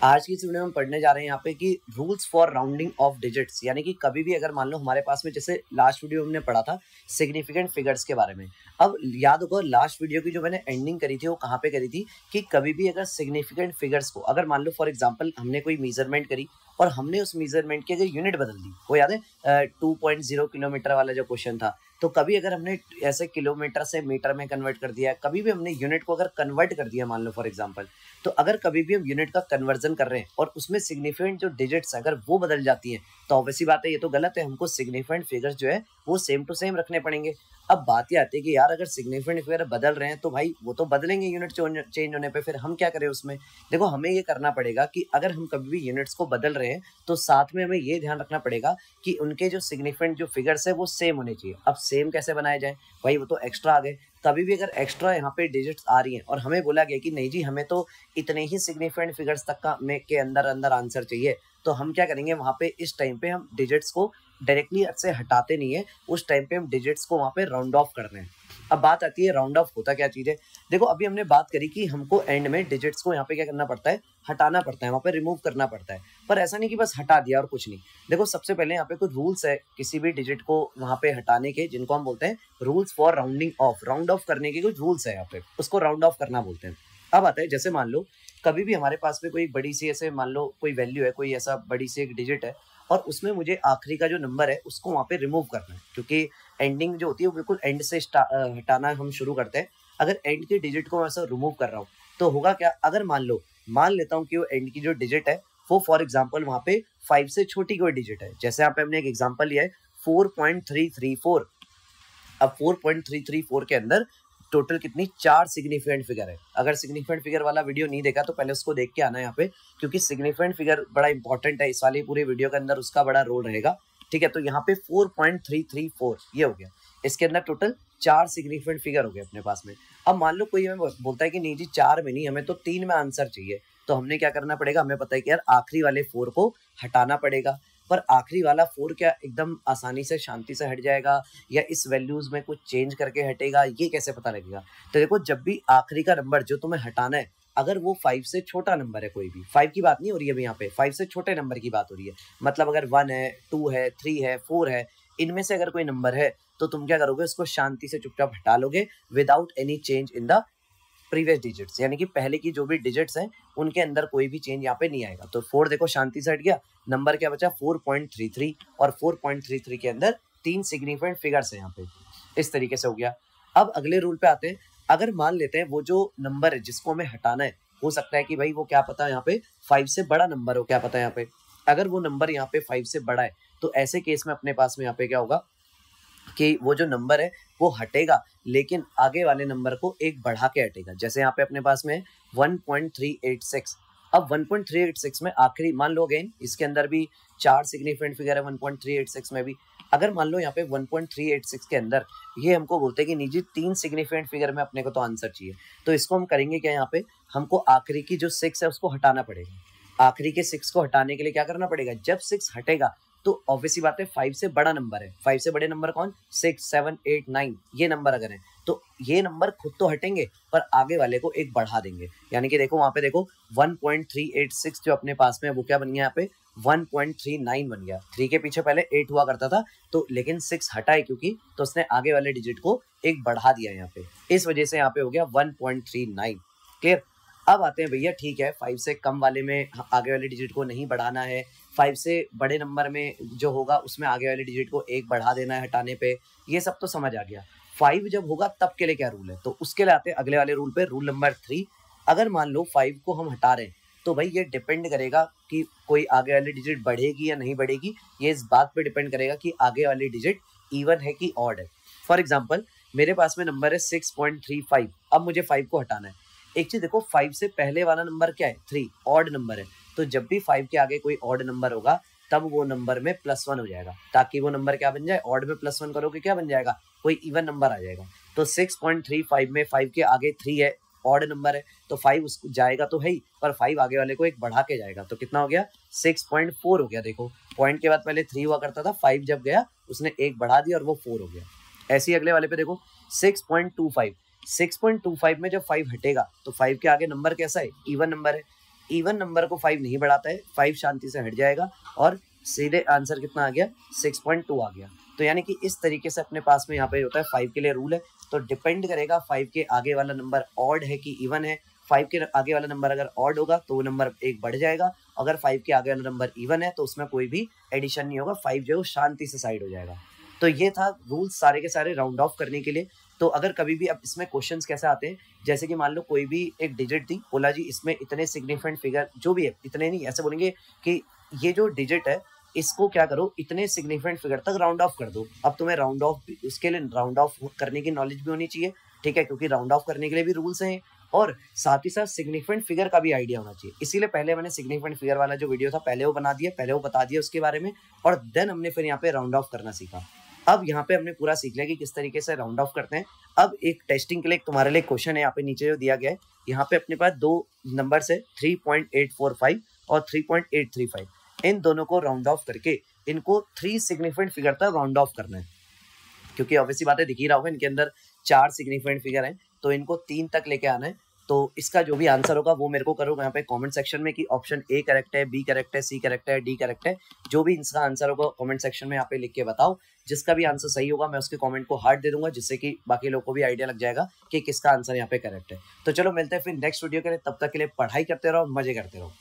आज की इस वीडियो में हम पढ़ने जा रहे हैं यहाँ पे कि rules for rounding off digits, यानी कि कभी भी अगर मान लो हमारे पास में, जैसे लास्ट वीडियो हमने पढ़ा था सिग्निफिकेंट फिगर्स के बारे में। अब याद होगा लास्ट वीडियो की जो मैंने एंडिंग करी थी वो कहाँ पे करी थी कि कभी भी अगर सिग्निफिकेंट फिगर्स को अगर मान लो फॉर एग्जाम्पल हमने कोई मेजरमेंट करी और हमने उस मेजरमेंट की अगर यूनिट बदल दी, वो याद है 2.0 किलोमीटर वाला जो क्वेश्चन था, तो कभी अगर हमने ऐसे किलोमीटर से मीटर में कन्वर्ट कर दिया, कभी भी हमने यूनिट को अगर कन्वर्ट कर दिया मान लो फॉर एग्जांपल, तो अगर कभी भी हम यूनिट का कन्वर्जन कर रहे हैं और उसमें सिग्निफिकेंट जो डिजिट्स अगर वो बदल जाती हैं तो ऑब्वियसली बात है ये तो गलत है, हमको सिग्निफिकेंट फिगर्स जो है वो सेम टू सेम रखने पड़ेंगे। अब बात ये आती है कि यार अगर सिग्निफिकेंट फिगर बदल रहे हैं तो भाई वो तो बदलेंगे यूनिट चेंज होने पे, फिर हम क्या करें उसमें। देखो हमें ये करना पड़ेगा कि अगर हम कभी भी यूनिट्स को बदल रहे हैं तो साथ में हमें ये ध्यान रखना पड़ेगा कि उनके जो सिग्निफिकेंट जो फिगर्स है वो सेम होने चाहिए। अब सेम कैसे बनाए जाए भाई, वो तो एक्स्ट्रा आ गए। कभी भी अगर एक्स्ट्रा यहाँ पे डिजिट्स आ रही हैं और हमें बोला गया कि नहीं जी हमें तो इतने ही सिग्निफिकेंट फिगर्स तक का में के अंदर अंदर आंसर चाहिए, तो हम क्या करेंगे वहाँ पे इस टाइम पे हम डिजिट्स को डायरेक्टली से हटाते नहीं है, उस टाइम पे हम डिजिट्स को वहाँ पे राउंड ऑफ कर रहे हैं। अब बात आती है राउंड ऑफ होता क्या चीज़ है। देखो अभी हमने बात करी कि हमको एंड में डिजिट्स को यहाँ पे क्या करना पड़ता है, हटाना पड़ता है, वहाँ पे रिमूव करना पड़ता है। पर ऐसा नहीं कि बस हटा दिया और कुछ नहीं। देखो सबसे पहले यहाँ पे कुछ रूल्स है किसी भी डिजिट को वहाँ पे हटाने के, जिनको हम बोलते हैं rules for rounding off. Round of करने के कुछ रूल्स है यहाँ पे, उसको राउंड ऑफ करना बोलते हैं। अब आता है जैसे मान लो कभी भी हमारे पास में कोई बड़ी सी ऐसे मान लो कोई वैल्यू है, कोई ऐसा बड़ी सी एक डिजिट है और उसमें मुझे आखिरी का जो नंबर है उसको वहाँ पे रिमूव करना है, क्योंकि एंडिंग जो होती है वो बिल्कुल एंड से हटाना हम शुरू करते हैं। अगर एंड की डिजिट को मैं ऐसा रिमूव कर रहा हूँ तो होगा क्या, अगर मान लेता हूँ कि वो एंड की जो डिजिट है वो फॉर एग्जाम्पल वहाँ पे 5 से छोटी कोई डिजिट है। जैसे यहाँ पे हमने एक एग्जाम्पल लिया है 4.334। अब 4.334 के अंदर टोटल कितनी 4 सिग्निफिकेंट फिगर है। अगर सिग्निफिकेंट फिगर वाला वीडियो नहीं देखा तो पहले उसको देख के आना यहाँ पे, क्योंकि सिग्निफिकेंट फिगर बड़ा इंपॉर्टेंट है इस वाली पूरे वीडियो के अंदर, उसका बड़ा रोल रहेगा। ठीक है, तो यहाँ पे 4.334 ये हो गया, इसके अंदर टोटल 4 सिग्निफिकेंट फिगर हो गए अपने पास में। अब मान लो कोई हमें बोलता है कि नहीं जी 4 में नहीं, हमें तो 3 में आंसर चाहिए, तो हमने क्या करना पड़ेगा, हमें पता है कि यार आखिरी वाले 4 को हटाना पड़ेगा। पर आखिरी वाला 4 क्या एकदम आसानी से शांति से हट जाएगा या इस वैल्यूज में कुछ चेंज करके हटेगा, ये कैसे पता लगेगा। तो देखो जब भी आखिरी का नंबर जो तुम्हें हटाना है अगर वो 5 से छोटा नंबर है, कोई भी 5 की बात नहीं हो रही है अभी यहाँ पे, 5 से छोटे नंबर की बात हो रही है, मतलब अगर 1 है 2 है 3 है 4 है, इनमें से अगर कोई नंबर है तो तुम क्या करोगे, उसको शांति से चुपचाप हटा लोगे without any change in the previous digits, यानी कि पहले की जो भी डिजिट्स हैं उनके अंदर कोई भी चेंज यहाँ पे नहीं आएगा। तो 4 देखो शांति से हट गया, नंबर क्या बचा 4.33, और 4.33 के अंदर 3 सिग्निफिकेंट फिगर्स हैं यहाँ पे, इस तरीके से हो गया। अब अगले रूल पे आते हैं। अगर मान लेते हैं वो जो नंबर है जिसको हमें हटाना है, हो सकता है कि भाई वो क्या पता यहाँ पे 5 से बड़ा नंबर हो, क्या पता यहाँ पे अगर वो नंबर यहाँ पे 5 से बड़ा है तो ऐसे केस में अपने पास में यहाँ पे क्या होगा कि वो जो नंबर है वो हटेगा, लेकिन आगे वाले नंबर को एक बढ़ा के हटेगा। जैसे यहाँ पे अपने पास में 1.386। अब 1.386 में आखिरी मान लो अगेन इसके अंदर भी 4 सिग्निफिकेंट फिगर है 1.386 में भी। अगर मान लो यहाँ पे 1.386 के अंदर ये हमको बोलते हैं कि निजी 3 सिग्निफिकेंट फिगर में अपने को तो आंसर चाहिए, तो इसको हम करेंगे क्या, यहाँ पे हमको आखिरी की जो 6 है उसको हटाना पड़ेगा। आखिरी के 6 को हटाने के लिए क्या करना पड़ेगा, जब 6 हटेगा तो ऑब्वियसली बात है 5 से बड़ा नंबर है, 5 से बड़े नंबर कौन, 6 7 8 9 ये नंबर अगर है तो ये नंबर खुद तो हटेंगे पर आगे वाले को एक बढ़ा देंगे। यानी कि देखो वहां पे देखो 1.386 जो अपने पास में वो क्या बन गया, यहाँ पे 1.39 बन गया। 3 के पीछे पहले 8 हुआ करता था तो लेकिन 6 हटा है क्योंकि, तो उसने आगे वाले डिजिट को एक बढ़ा दिया यहाँ पे, इस वजह से यहाँ पे हो गया 1.39। क्लियर। अब आते हैं भैया ठीक है 5 से कम वाले में आगे वाले डिजिट को नहीं बढ़ाना है, 5 से बड़े नंबर में जो होगा उसमें आगे वाले डिजिट को एक बढ़ा देना है हटाने पे, ये सब तो समझ आ गया। 5 जब होगा तब के लिए क्या रूल है, तो उसके लिए आते हैं अगले वाले रूल पे, रूल नंबर 3। अगर मान लो 5 को हम हटा रहे हैं तो भाई ये डिपेंड करेगा कि कोई आगे वाली डिजिट बढ़ेगी या नहीं बढ़ेगी, ये इस बात पे डिपेंड करेगा कि आगे वाली डिजिट इवन है कि ऑड है। फॉर एग्जाम्पल मेरे पास में नंबर है 6.35, अब मुझे 5 को हटाना है। एक चीज देखो 5 से पहले वाला नंबर क्या है, 3 ऑड नंबर है, तो जब भी 5 के आगे कोई ऑड नंबर होगा तब वो नंबर में +1 हो जाएगा, ताकि वो नंबर क्या बन जाए, ऑड में +1 करोगे क्या बन जाएगा, कोई इवन नंबर आ जाएगा। तो 6.35 में 5 के आगे 3 है, ऑड नंबर है, तो 5 उसको जाएगा तो है ही, पर 5 आगे वाले को एक बढ़ा के जाएगा, तो कितना हो गया 6.4 हो गया। देखो पॉइंट के बाद पहले 3 हुआ करता था, 5 जब गया उसने एक बढ़ा दिया और वो 4 हो गया। ऐसे ही अगले वाले पे देखो 6.25 में जब 5 हटेगा तो 5 के आगे नंबर कैसा है, इवन नंबर है, इवन नंबर को 5 नहीं बढ़ाता है, 5 शांति से हट जाएगा और सीधे आंसर कितना आ गया 6.2 आ गया। तो यानी कि इस तरीके से अपने पास में यहाँ पे होता है 5 के लिए रूल है। तो डिपेंड करेगा 5 के आगे वाला नंबर ऑड है कि इवन है। 5 के आगे वाला नंबर अगर ऑड होगा तो वो नंबर एक बढ़ जाएगा, अगर 5 के आगे वाला नंबर इवन है तो उसमें कोई भी एडिशन नहीं होगा, 5 जो है शांति से साइड हो जाएगा। तो ये था रूल्स सारे के सारे राउंड ऑफ करने के लिए। तो अगर कभी भी अब इसमें क्वेश्चंस कैसे आते हैं, जैसे कि मान लो कोई भी एक डिजिट थी, बोला जी इसमें इतने सिग्निफिकेंट फिगर जो भी है, इतने नहीं, ऐसे बोलेंगे कि ये जो डिजिट है इसको क्या करो, इतने सिग्निफिकेंट फिगर तक राउंड ऑफ कर दो। अब तुम्हें राउंड ऑफ, उसके लिए राउंड ऑफ करने की नॉलेज भी होनी चाहिए, ठीक है, क्योंकि राउंड ऑफ करने के लिए भी रूल्स हैं और साथ ही साथ सिग्निफिकेंट फिगर का भी आइडिया होना चाहिए। इसीलिए पहले मैंने सिग्निफिकेंट फिगर वाला जो वीडियो था पहले वो बना दिया, पहले वो बता दिया उसके बारे में, और देन हमने फिर यहाँ पे राउंड ऑफ करना सीखा। अब यहाँ पे हमने पूरा सीख लिया कि किस तरीके से राउंड ऑफ करते हैं। अब एक टेस्टिंग के लिए तुम्हारे लिए क्वेश्चन है यहाँ पे नीचे जो दिया गया है, यहाँ पे अपने पास दो नंबर है 3.845 और 3.835, इन दोनों को राउंड ऑफ करके इनको 3 सिग्निफिकेंट फिगर तक राउंड ऑफ करना है, क्योंकि ऑब्वियसली बात है, दिख ही रहा होगा इनके अंदर 4 सिग्निफिकेंट फिगर हैं, तो इनको 3 तक लेके आना है। तो इसका जो भी आंसर होगा वो मेरे को करोगे यहाँ पे कमेंट सेक्शन में कि ऑप्शन ए करेक्ट है, बी करेक्ट है, सी करेक्ट है, डी करेक्ट है। जो भी इसका आंसर होगा कमेंट सेक्शन में यहाँ पे लिख के बताओ। जिसका भी आंसर सही होगा मैं उसके कमेंट को हार्ट दे दूंगा, जिससे कि बाकी लोगों को भी आइडिया लग जाएगा कि किसका आंसर यहाँ पे करेक्ट है। तो चलो मिलते हैं फिर नेक्स्ट वीडियो के लिए, तब तक के लिए पढ़ाई करते रहो, मजे करते रहो।